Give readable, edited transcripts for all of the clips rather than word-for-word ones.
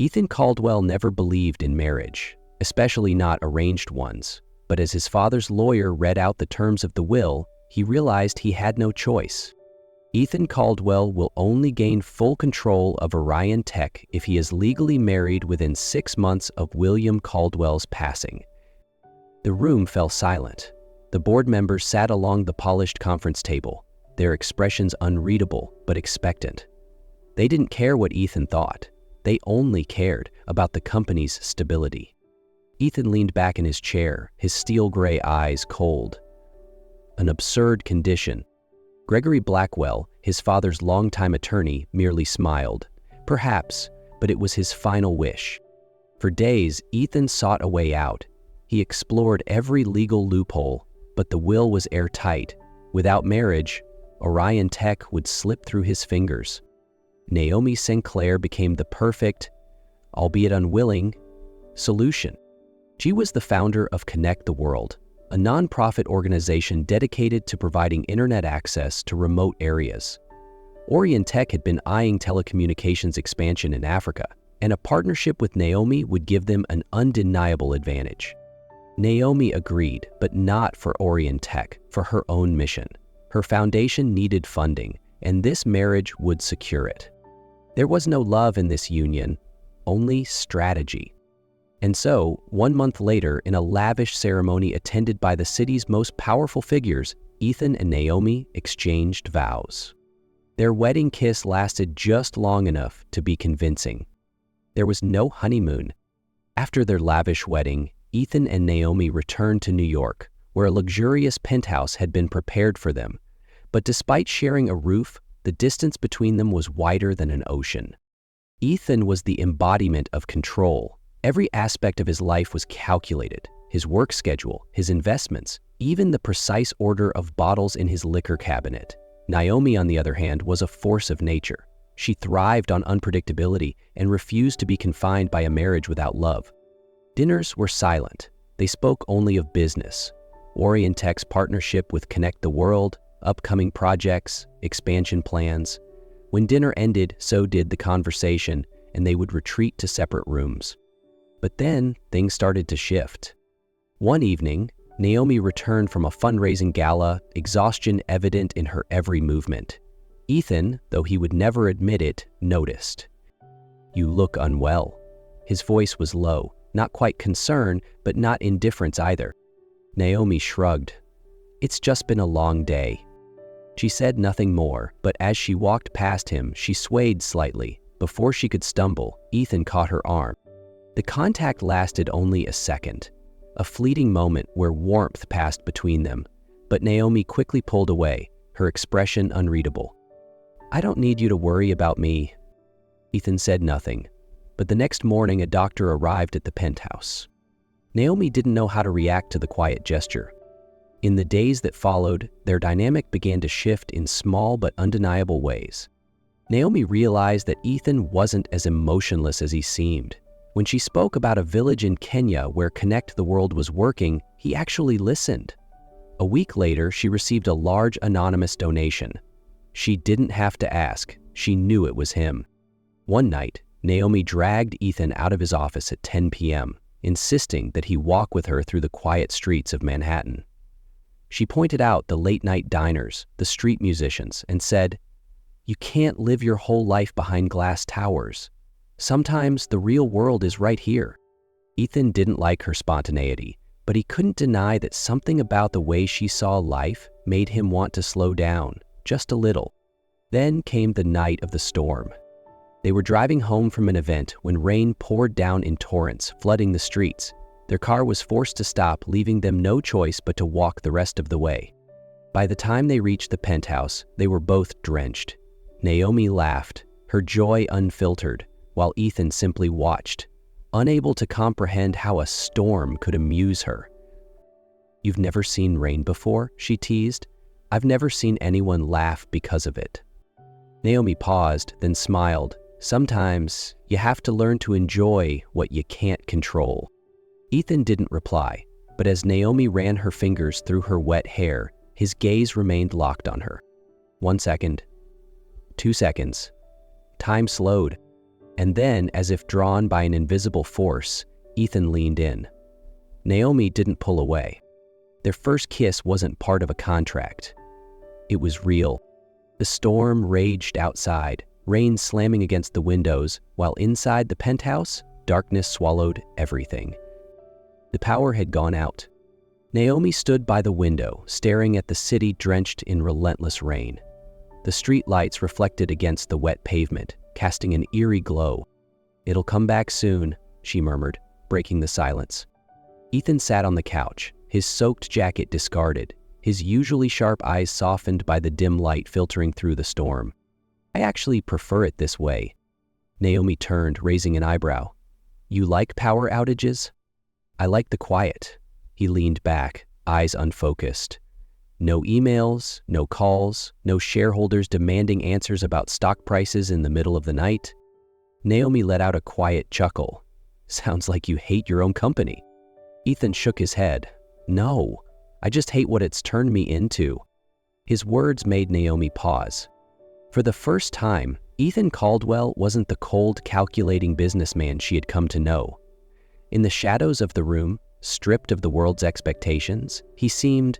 Ethan Caldwell never believed in marriage, especially not arranged ones, but as his father's lawyer read out the terms of the will, he realized he had no choice. Ethan Caldwell will only gain full control of Orion Tech if he is legally married within 6 months of William Caldwell's passing. The room fell silent. The board members sat along the polished conference table, their expressions unreadable but expectant. They didn't care what Ethan thought. They only cared about the company's stability. Ethan leaned back in his chair, his steel-gray eyes cold. An absurd condition. Gregory Blackwell, his father's longtime attorney, merely smiled. Perhaps, but it was his final wish. For days, Ethan sought a way out. He explored every legal loophole, but the will was airtight. Without marriage, Orion Tech would slip through his fingers. Naomi Sinclair became the perfect, albeit unwilling, solution. She was the founder of Connect the World, a nonprofit organization dedicated to providing internet access to remote areas. Orion Tech had been eyeing telecommunications expansion in Africa, and a partnership with Naomi would give them an undeniable advantage. Naomi agreed, but not for Orion Tech, for her own mission. Her foundation needed funding, and this marriage would secure it. There was no love in this union, only strategy. And so, 1 month later, in a lavish ceremony attended by the city's most powerful figures, Ethan and Naomi exchanged vows. Their wedding kiss lasted just long enough to be convincing. There was no honeymoon. After their lavish wedding, Ethan and Naomi returned to New York, where a luxurious penthouse had been prepared for them. But despite sharing a roof, the distance between them was wider than an ocean. Ethan was the embodiment of control. Every aspect of his life was calculated: his work schedule, his investments, even the precise order of bottles in his liquor cabinet. Naomi, on the other hand, was a force of nature. She thrived on unpredictability and refused to be confined by a marriage without love. Dinners were silent. They spoke only of business. Orion Tech's partnership with Connect the World, upcoming projects, expansion plans. When dinner ended, so did the conversation, and they would retreat to separate rooms. But then, things started to shift. One evening, Naomi returned from a fundraising gala, exhaustion evident in her every movement. Ethan, though he would never admit it, noticed. "You look unwell." His voice was low, not quite concern, but not indifference either. Naomi shrugged. "It's just been a long day." She said nothing more, but as she walked past him, she swayed slightly. Before she could stumble, Ethan caught her arm. The contact lasted only a second, a fleeting moment where warmth passed between them, but Naomi quickly pulled away, her expression unreadable. "I don't need you to worry about me." Ethan said nothing, but the next morning a doctor arrived at the penthouse. Naomi didn't know how to react to the quiet gesture. In the days that followed, their dynamic began to shift in small but undeniable ways. Naomi realized that Ethan wasn't as emotionless as he seemed. When she spoke about a village in Kenya where Connect the World was working, he actually listened. A week later, she received a large anonymous donation. She didn't have to ask. She knew it was him. One night, Naomi dragged Ethan out of his office at 10 p.m., insisting that he walk with her through the quiet streets of Manhattan. She pointed out the late-night diners, the street musicians, and said, "You can't live your whole life behind glass towers. Sometimes the real world is right here." Ethan didn't like her spontaneity, but he couldn't deny that something about the way she saw life made him want to slow down, just a little. Then came the night of the storm. They were driving home from an event when rain poured down in torrents, flooding the streets. Their car was forced to stop, leaving them no choice but to walk the rest of the way. By the time they reached the penthouse, they were both drenched. Naomi laughed, her joy unfiltered, while Ethan simply watched, unable to comprehend how a storm could amuse her. "You've never seen rain before?" she teased. "I've never seen anyone laugh because of it." Naomi paused, then smiled. "Sometimes you have to learn to enjoy what you can't control." Ethan didn't reply, but as Naomi ran her fingers through her wet hair, his gaze remained locked on her. 1 second, 2 seconds. Time slowed, And then, as if drawn by an invisible force, Ethan leaned in. Naomi didn't pull away. Their first kiss wasn't part of a contract. It was real. The storm raged outside, rain slamming against the windows, while inside the penthouse, darkness swallowed everything. The power had gone out. Naomi stood by the window, staring at the city drenched in relentless rain. The street lights reflected against the wet pavement, casting an eerie glow. "It'll come back soon," she murmured, breaking the silence. Ethan sat on the couch, his soaked jacket discarded, his usually sharp eyes softened by the dim light filtering through the storm. "I actually prefer it this way." Naomi turned, raising an eyebrow. "You like power outages?" "I like the quiet." He leaned back, eyes unfocused. No emails, no calls, no shareholders demanding answers about stock prices in the middle of the night. Naomi let out a quiet chuckle. "Sounds like you hate your own company." Ethan shook his head. "No, I just hate what it's turned me into." His words made Naomi pause. For the first time, Ethan Caldwell wasn't the cold, calculating businessman she had come to know. In the shadows of the room, stripped of the world's expectations, he seemed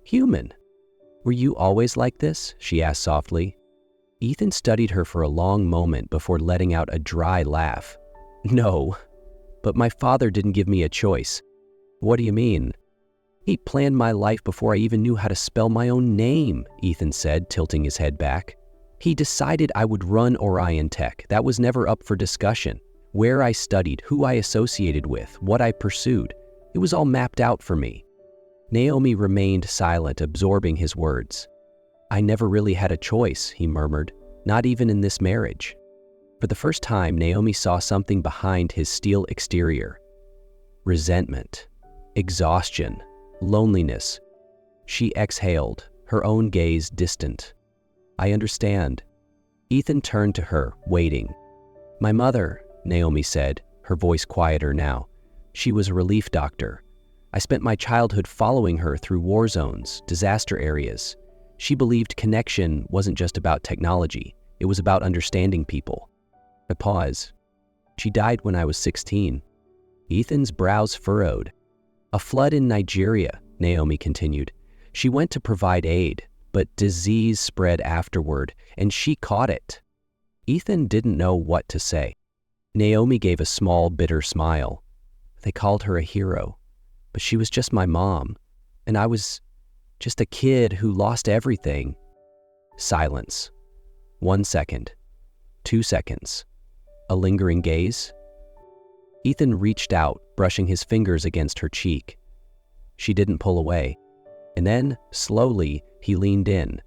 human. "Were you always like this?" she asked softly. Ethan studied her for a long moment before letting out a dry laugh. "No, but my father didn't give me a choice." "What do you mean?" "He planned my life before I even knew how to spell my own name," Ethan said, tilting his head back. "He decided I would run Orion Tech. That was never up for discussion. Where I studied, who I associated with, what I pursued. It was all mapped out for me." Naomi remained silent, absorbing his words. "I never really had a choice," he murmured, "not even in this marriage." For the first time, Naomi saw something behind his steel exterior. Resentment, exhaustion, loneliness. She exhaled, her own gaze distant. "I understand." Ethan turned to her, waiting. "My mother," Naomi said, her voice quieter now. "She was a relief doctor. I spent my childhood following her through war zones, disaster areas. She believed connection wasn't just about technology, it was about understanding people." A pause. "She died when I was 16. Ethan's brows furrowed. "A flood in Nigeria," Naomi continued. "She went to provide aid, but disease spread afterward, and she caught it." Ethan didn't know what to say. Naomi gave a small, bitter smile. "They called her a hero, but she was just my mom, and I was just a kid who lost everything." Silence. 1 second. 2 seconds. A lingering gaze. Ethan reached out, brushing his fingers against her cheek. She didn't pull away. And then, slowly, he leaned in.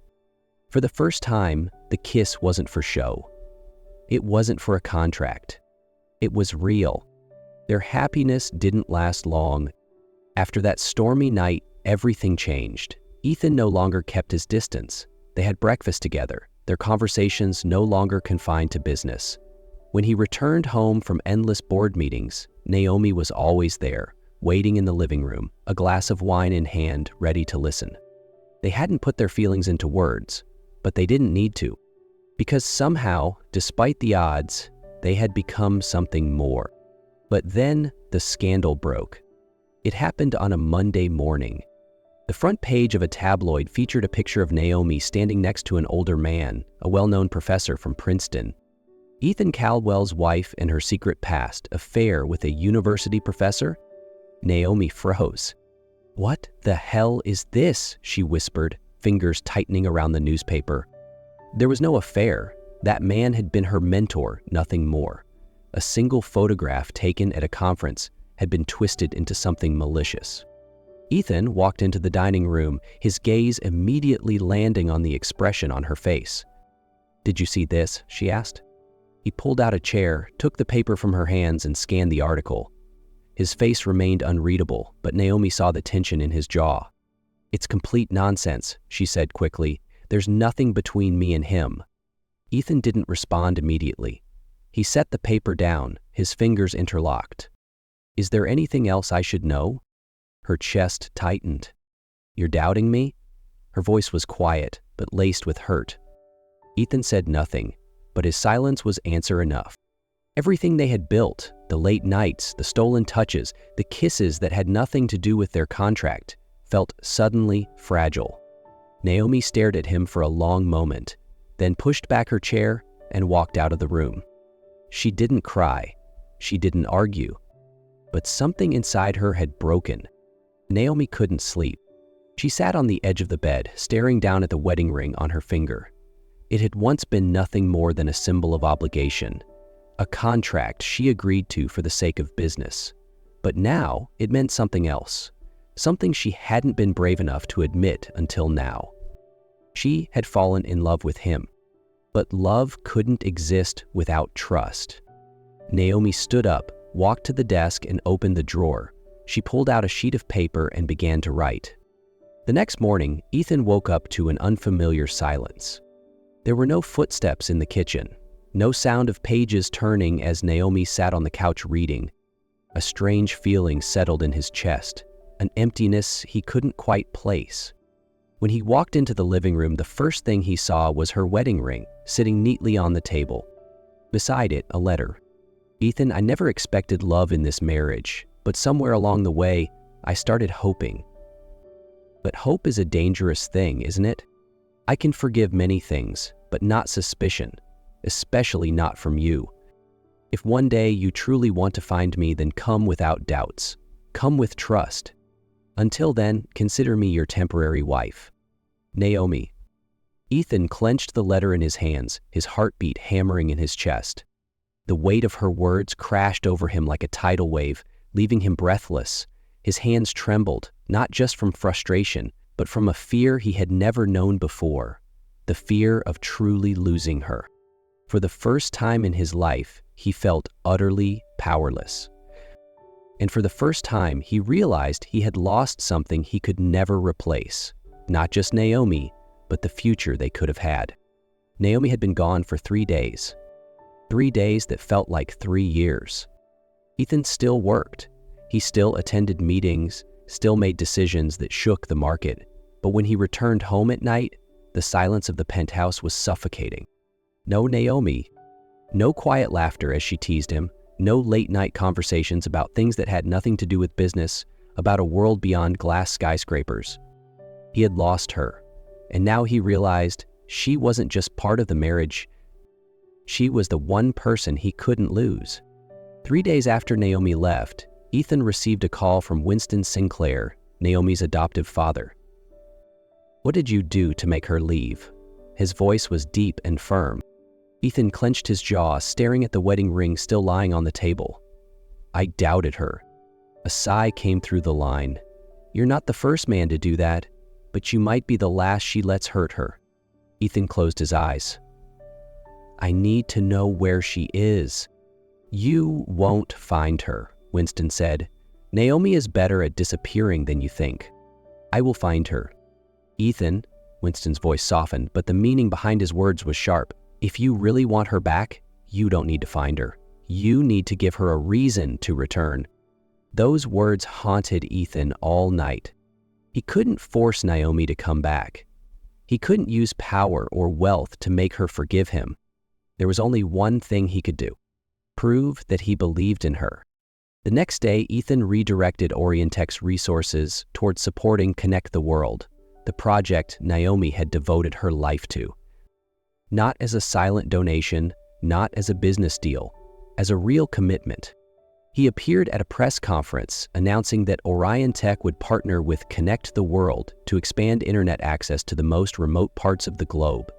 For the first time, the kiss wasn't for show. It wasn't for a contract. It was real. Their happiness didn't last long. After that stormy night, everything changed. Ethan no longer kept his distance. They had breakfast together, their conversations no longer confined to business. When he returned home from endless board meetings, Naomi was always there, waiting in the living room, a glass of wine in hand, ready to listen. They hadn't put their feelings into words, but they didn't need to, because somehow, despite the odds, they had become something more. But then the scandal broke. It happened on a Monday morning. The front page of a tabloid featured a picture of Naomi standing next to an older man, a well-known professor from Princeton. Ethan Caldwell's wife and her secret past, affair with a university professor? Naomi froze. "What the hell is this?" she whispered, fingers tightening around the newspaper. There was no affair. That man had been her mentor, nothing more. A single photograph taken at a conference had been twisted into something malicious. Ethan walked into the dining room, his gaze immediately landing on the expression on her face. "Did you see this?" she asked. He pulled out a chair, took the paper from her hands, and scanned the article. His face remained unreadable, but Naomi saw the tension in his jaw. "It's complete nonsense," she said quickly. "There's nothing between me and him." Ethan didn't respond immediately. He set the paper down, his fingers interlocked. "Is there anything else I should know?" Her chest tightened. "You're doubting me?" Her voice was quiet, but laced with hurt. Ethan said nothing, but his silence was answer enough. Everything they had built, the late nights, the stolen touches, the kisses that had nothing to do with their contract, felt suddenly fragile. Naomi stared at him for a long moment, then pushed back her chair and walked out of the room. She didn't cry. She didn't argue. But something inside her had broken. Naomi couldn't sleep. She sat on the edge of the bed, staring down at the wedding ring on her finger. It had once been nothing more than a symbol of obligation, a contract she agreed to for the sake of business. But now it meant something else, something she hadn't been brave enough to admit until now. She had fallen in love with him, but love couldn't exist without trust. Naomi stood up, walked to the desk, and opened the drawer. She pulled out a sheet of paper and began to write. The next morning, Ethan woke up to an unfamiliar silence. There were no footsteps in the kitchen, no sound of pages turning as Naomi sat on the couch reading. A strange feeling settled in his chest, an emptiness he couldn't quite place. When he walked into the living room, the first thing he saw was her wedding ring sitting neatly on the table. Beside it, a letter. "Ethan, I never expected love in this marriage, but somewhere along the way, I started hoping." But hope is a dangerous thing, isn't it? I can forgive many things, but not suspicion, especially not from you. If one day you truly want to find me, then come without doubts. Come with trust. Until then, consider me your temporary wife. Naomi. Ethan clenched the letter in his hands, his heartbeat hammering in his chest. The weight of her words crashed over him like a tidal wave, leaving him breathless. His hands trembled, not just from frustration, but from a fear he had never known before, the fear of truly losing her. For the first time in his life, he felt utterly powerless. And for the first time, he realized he had lost something he could never replace. Not just Naomi, but the future they could have had. Naomi had been gone for 3 days. 3 days that felt like 3 years. Ethan still worked. He still attended meetings, still made decisions that shook the market. But when he returned home at night, the silence of the penthouse was suffocating. No Naomi. No quiet laughter as she teased him. No late-night conversations about things that had nothing to do with business, about a world beyond glass skyscrapers. He had lost her, and now he realized she wasn't just part of the marriage. She was the one person he couldn't lose. 3 days after Naomi left, Ethan received a call from Winston Sinclair, Naomi's adoptive father. "What did you do to make her leave?" His voice was deep and firm. Ethan clenched his jaw, staring at the wedding ring still lying on the table. "I doubted her." A sigh came through the line. "You're not the first man to do that, but you might be the last she lets hurt her." Ethan closed his eyes. "I need to know where she is." "You won't find her," Winston said. "Naomi is better at disappearing than you think. I will find her." "Ethan," Winston's voice softened, but the meaning behind his words was sharp. "If you really want her back, you don't need to find her. You need to give her a reason to return." Those words haunted Ethan all night. He couldn't force Naomi to come back. He couldn't use power or wealth to make her forgive him. There was only one thing he could do: prove that he believed in her. The next day, Ethan redirected Orientech's resources towards supporting Connect the World, the project Naomi had devoted her life to. Not as a silent donation, not as a business deal, as a real commitment. He appeared at a press conference announcing that Orientech would partner with Connect the World to expand internet access to the most remote parts of the globe.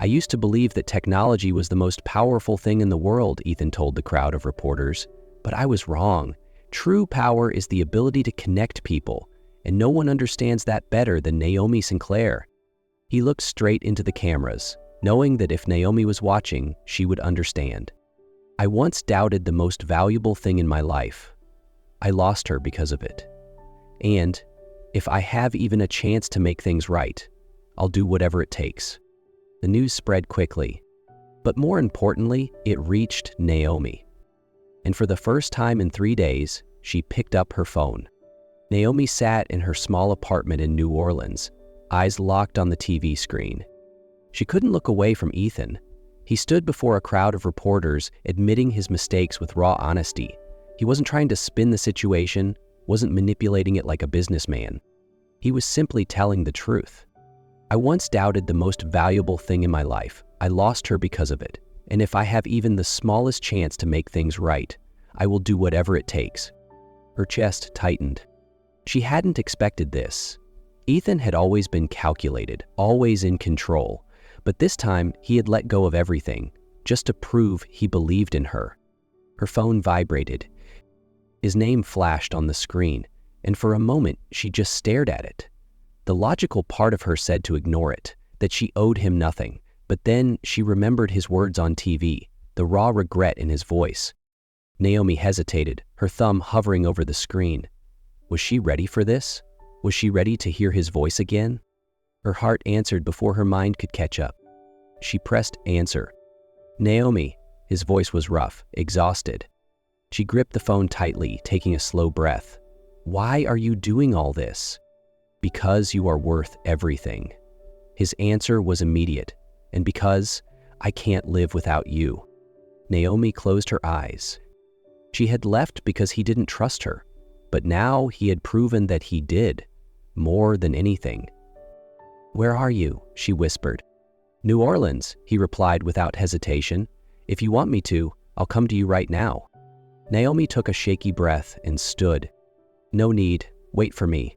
"I used to believe that technology was the most powerful thing in the world," Ethan told the crowd of reporters, "but I was wrong. True power is the ability to connect people, and no one understands that better than Naomi Sinclair." He looked straight into the cameras, knowing that if Naomi was watching, she would understand. "I once doubted the most valuable thing in my life. I lost her because of it. And if I have even a chance to make things right, I'll do whatever it takes." The news spread quickly, but more importantly, it reached Naomi. And for the first time in 3 days, she picked up her phone. Naomi sat in her small apartment in New Orleans, eyes locked on the TV screen. She couldn't look away from Ethan. He stood before a crowd of reporters, admitting his mistakes with raw honesty. He wasn't trying to spin the situation, wasn't manipulating it like a businessman. He was simply telling the truth. I once doubted the most valuable thing in my life. I lost her because of it. And if I have even the smallest chance to make things right, I will do whatever it takes. Her chest tightened. She hadn't expected this. Ethan had always been calculated, always in control. But this time, he had let go of everything, just to prove he believed in her. Her phone vibrated. His name flashed on the screen, and for a moment, she just stared at it. The logical part of her said to ignore it, that she owed him nothing, but then she remembered his words on TV, the raw regret in his voice. Naomi hesitated, her thumb hovering over the screen. Was she ready for this? Was she ready to hear his voice again? Her heart answered before her mind could catch up. She pressed answer. Naomi, his voice was rough, exhausted. She gripped the phone tightly, taking a slow breath. Why are you doing all this? Because you are worth everything. His answer was immediate, and because I can't live without you. Naomi closed her eyes. She had left because he didn't trust her, but now he had proven that he did, more than anything. Where are you? She whispered. New Orleans, he replied without hesitation. If you want me to, I'll come to you right now. Naomi took a shaky breath and stood. No need, wait for me.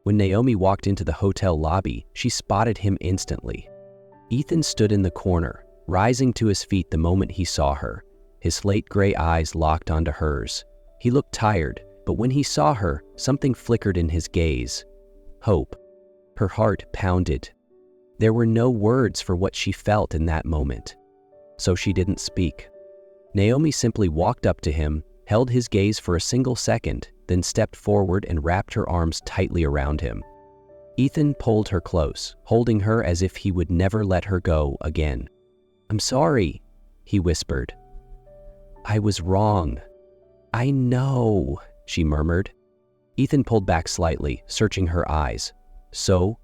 When Naomi walked into the hotel lobby, she spotted him instantly. Ethan stood in the corner, rising to his feet the moment he saw her. His slate gray eyes locked onto hers. He looked tired, but when he saw her, something flickered in his gaze. Hope. Her heart pounded. There were no words for what she felt in that moment. So she didn't speak. Naomi simply walked up to him, held his gaze for a single second, then stepped forward and wrapped her arms tightly around him. Ethan pulled her close, holding her as if he would never let her go again. I'm sorry, he whispered. I was wrong. I know, she murmured. Ethan pulled back slightly, searching her eyes. So,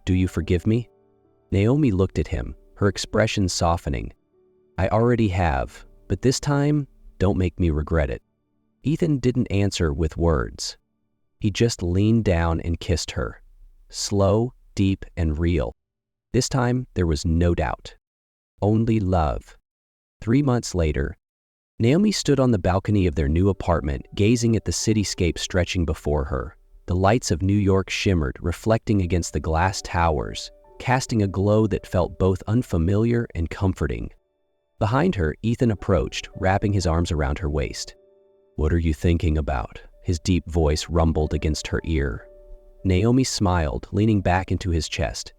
do you forgive me? Naomi looked at him, her expression softening. I already have, but this time, don't make me regret it. Ethan didn't answer with words. He just leaned down and kissed her. Slow, deep, and real. This time, there was no doubt. Only love. 3 months later, Naomi stood on the balcony of their new apartment, gazing at the cityscape stretching before her. The lights of New York shimmered, reflecting against the glass towers, casting a glow that felt both unfamiliar and comforting. Behind her, Ethan approached, wrapping his arms around her waist. What are you thinking about? His deep voice rumbled against her ear. Naomi smiled, leaning back into his chest.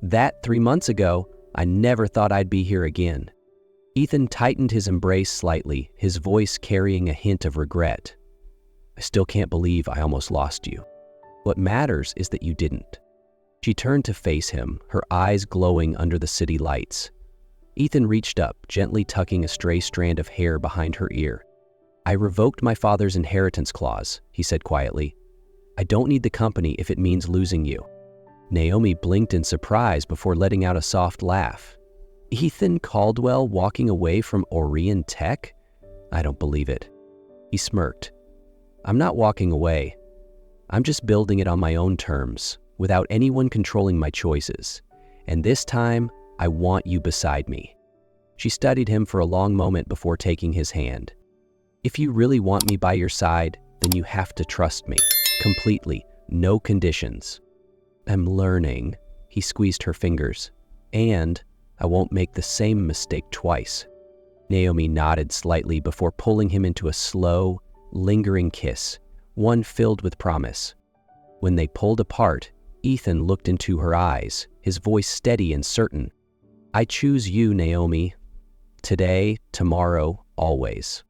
That 3 months ago, I never thought I'd be here again. Ethan tightened his embrace slightly, his voice carrying a hint of regret. I still can't believe I almost lost you. What matters is that you didn't. She turned to face him, her eyes glowing under the city lights. Ethan reached up, gently tucking a stray strand of hair behind her ear. I revoked my father's inheritance clause, he said quietly. I don't need the company if it means losing you. Naomi blinked in surprise before letting out a soft laugh. Ethan Caldwell walking away from Orion Tech? I don't believe it. He smirked. I'm not walking away. I'm just building it on my own terms, without anyone controlling my choices. And this time, I want you beside me. She studied him for a long moment before taking his hand. If you really want me by your side, then you have to trust me. Completely. No conditions. I'm learning. He squeezed her fingers. And I won't make the same mistake twice. Naomi nodded slightly before pulling him into a slow, lingering kiss, one filled with promise. When they pulled apart, Ethan looked into her eyes, his voice steady and certain. I choose you, Naomi. Today, tomorrow, always.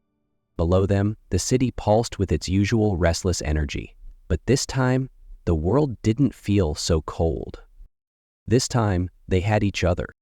Below them, the city pulsed with its usual restless energy. But this time, the world didn't feel so cold. This time, they had each other.